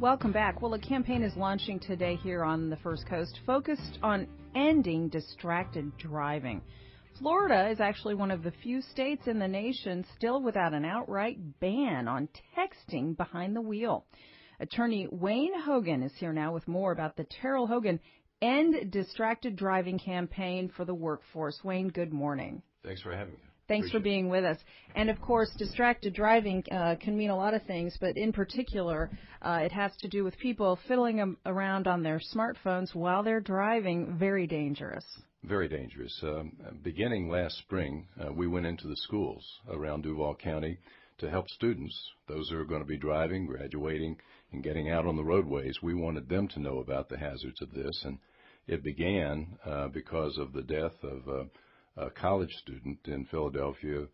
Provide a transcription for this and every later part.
Welcome back. Well, a campaign is launching today here on the First Coast focused on ending distracted driving. Florida is actually one of the few states in the nation still without an outright ban on texting behind the wheel. Attorney Wayne Hogan is here now with more about the Terrell Hogan End Distracted Driving campaign for the workforce. Wayne, good morning. Thanks for having me. Thanks for being with us. And, of course, distracted driving can mean a lot of things, but in particular, it has to do with people fiddling around on their smartphones while they're driving. Very dangerous. Very dangerous. Beginning last spring, we went into the schools around Duval County to help students, those who are going to be driving, graduating, and getting out on the roadways. We wanted them to know about the hazards of this, and it began because of the death of a college student in Philadelphia,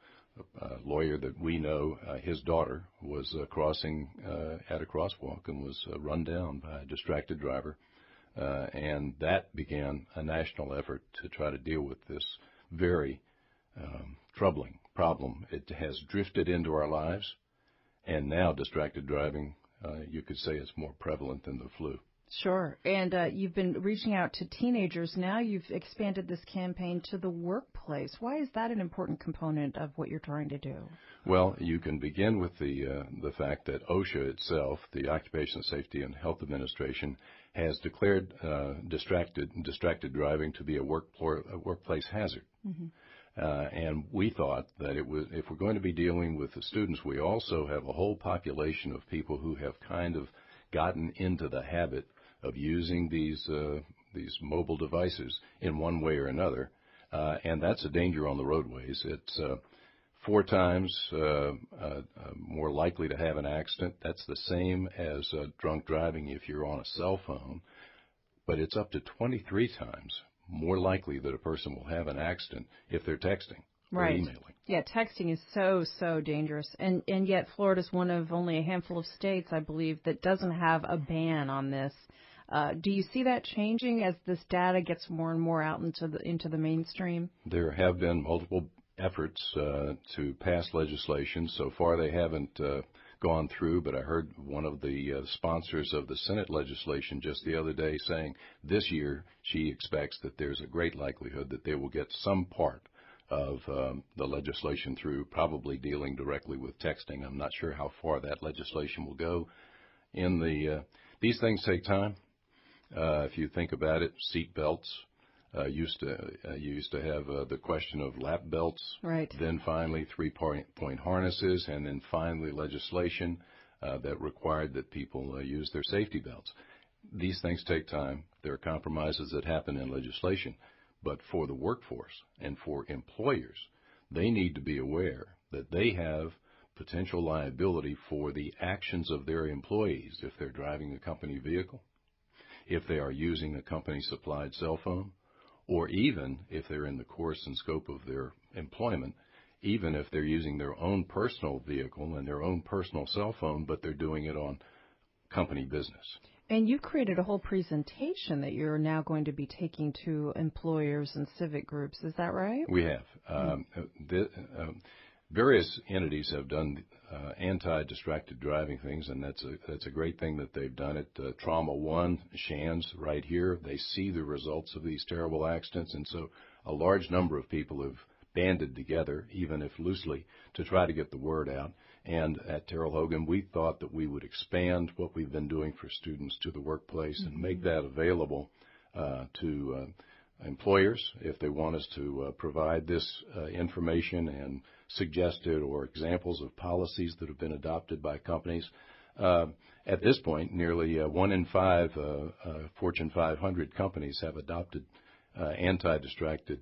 a lawyer that we know. His daughter was crossing at a crosswalk and was run down by a distracted driver. And that began a national effort to try to deal with this very troubling problem. It has drifted into our lives, and now distracted driving, you could say, is more prevalent than the flu. Sure. And you've been reaching out to teenagers. Now you've expanded this campaign to the workplace. Why is that an important component of what you're trying to do? Well, you can begin with the fact that OSHA itself, the Occupational Safety and Health Administration, has declared distracted driving to be a workplace hazard. Mm-hmm. And we thought that if we're going to be dealing with the students, we also have a whole population of people who have kind of gotten into the habit of using these mobile devices in one way or another, and that's a danger on the roadways. It's 4 times more likely to have an accident. That's the same as drunk driving if you're on a cell phone, but it's up to 23 times more likely that a person will have an accident if they're texting or emailing. Yeah, texting is so dangerous. And yet Florida's one of only a handful of states, I believe, that doesn't have a ban on this. Do you see that changing as this data gets more and more out into the mainstream? There have been multiple efforts to pass legislation. So far they haven't gone through, but I heard one of the sponsors of the Senate legislation just the other day saying this year she expects that there's a great likelihood that they will get some part of the legislation through, probably dealing directly with texting. I'm not sure how far that legislation will go. These things take time. If you think about it, seat belts you used to have the question of lap belts, right? Then finally 3-point harnesses, and then finally legislation that required that people use their safety belts. These things take time. There are compromises that happen in legislation. But for the workforce and for employers, they need to be aware that they have potential liability for the actions of their employees if they're driving a company vehicle, if they are using a company-supplied cell phone, or even if they're in the course and scope of their employment, even if they're using their own personal vehicle and their own personal cell phone, but they're doing it on company business. And you created a whole presentation that you're now going to be taking to employers and civic groups. Is that right? We have. Various entities have done anti-distracted driving things, and that's a great thing that they've done it. Trauma One, Shands, right here, they see the results of these terrible accidents, and so a large number of people have banded together, even if loosely, to try to get the word out. And at Terrell Hogan, we thought that we would expand what we've been doing for students to the workplace and make that available to employers if they want us to provide this information and suggested or examples of policies that have been adopted by companies. At this point, nearly 1 in 5 Fortune 500 companies have adopted anti-distracted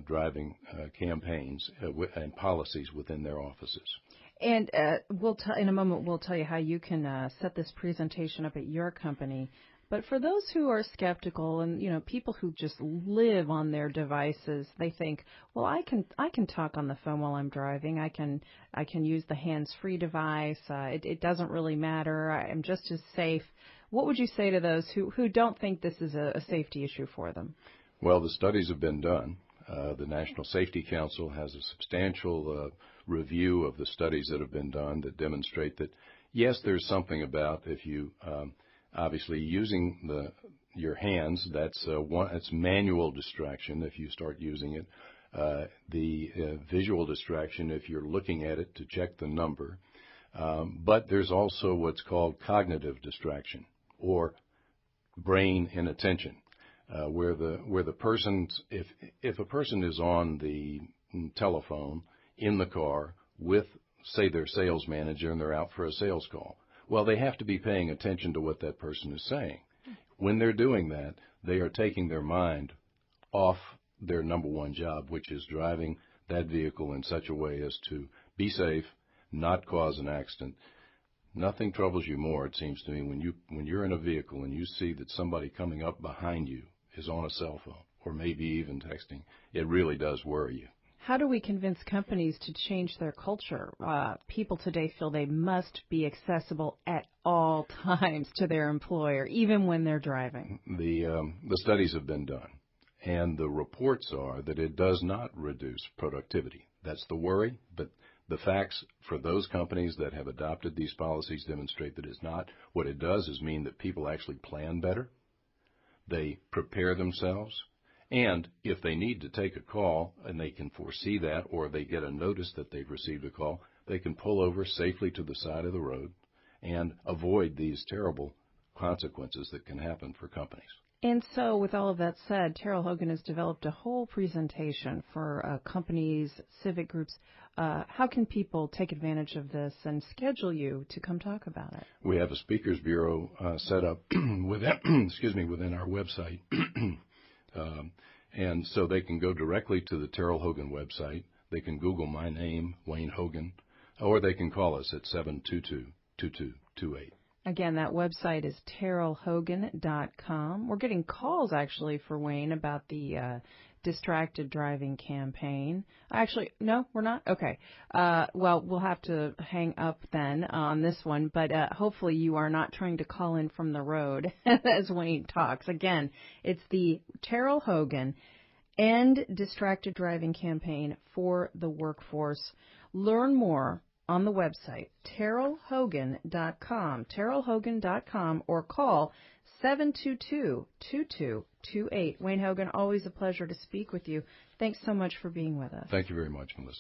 driving campaigns and policies within their offices. And in a moment, we'll tell you how you can set this presentation up at your company. But for those who are skeptical and, people who just live on their devices, they think, well, I can talk on the phone while I'm driving. I can use the hands-free device. It doesn't really matter. I'm just as safe. What would you say to those who don't think this is a safety issue for them? Well, the studies have been done. The National Safety Council has a substantial review of the studies that have been done that demonstrate that Yes, there's something about if you obviously using your hands. It's manual distraction if you start using it. The visual distraction if you're looking at it to check the number. But there's also what's called cognitive distraction or brain inattention, where the person's if a person is on the telephone in the car with, say, their sales manager and they're out for a sales call, well, they have to be paying attention to what that person is saying. When they're doing that, they are taking their mind off their number one job, which is driving that vehicle in such a way as to be safe, not cause an accident. Nothing troubles you more, it seems to me, when you're in a vehicle and you see that somebody coming up behind you is on a cell phone or maybe even texting. It really does worry you. How do we convince companies to change their culture? People today feel they must be accessible at all times to their employer, even when they're driving. The studies have been done, and the reports are that it does not reduce productivity. That's the worry, but the facts for those companies that have adopted these policies demonstrate that it's not. What it does is mean that people actually plan better. They prepare themselves. And if they need to take a call and they can foresee that, or they get a notice that they've received a call, they can pull over safely to the side of the road and avoid these terrible consequences that can happen for companies. And so with all of that said, Terrell Hogan has developed a whole presentation for companies, civic groups. How can people take advantage of this and schedule you to come talk about it? We have a speakers bureau set up within our website. And so they can go directly to the Terrell Hogan website. They can Google my name, Wayne Hogan, or they can call us at 722-2228. Again, that website is terrellhogan.com. We're getting calls, actually, for Wayne about the distracted driving campaign. Actually, no, we're not? Okay. Well, we'll have to hang up then on this one, but hopefully you are not trying to call in from the road as Wayne talks. Again, it's the Terrell Hogan End Distracted Driving Campaign for the Workforce. Learn more on the website, terrellhogan.com, terrellhogan.com, or call 722-2228. Wayne Hogan, always a pleasure to speak with you. Thanks so much for being with us. Thank you very much, Melissa.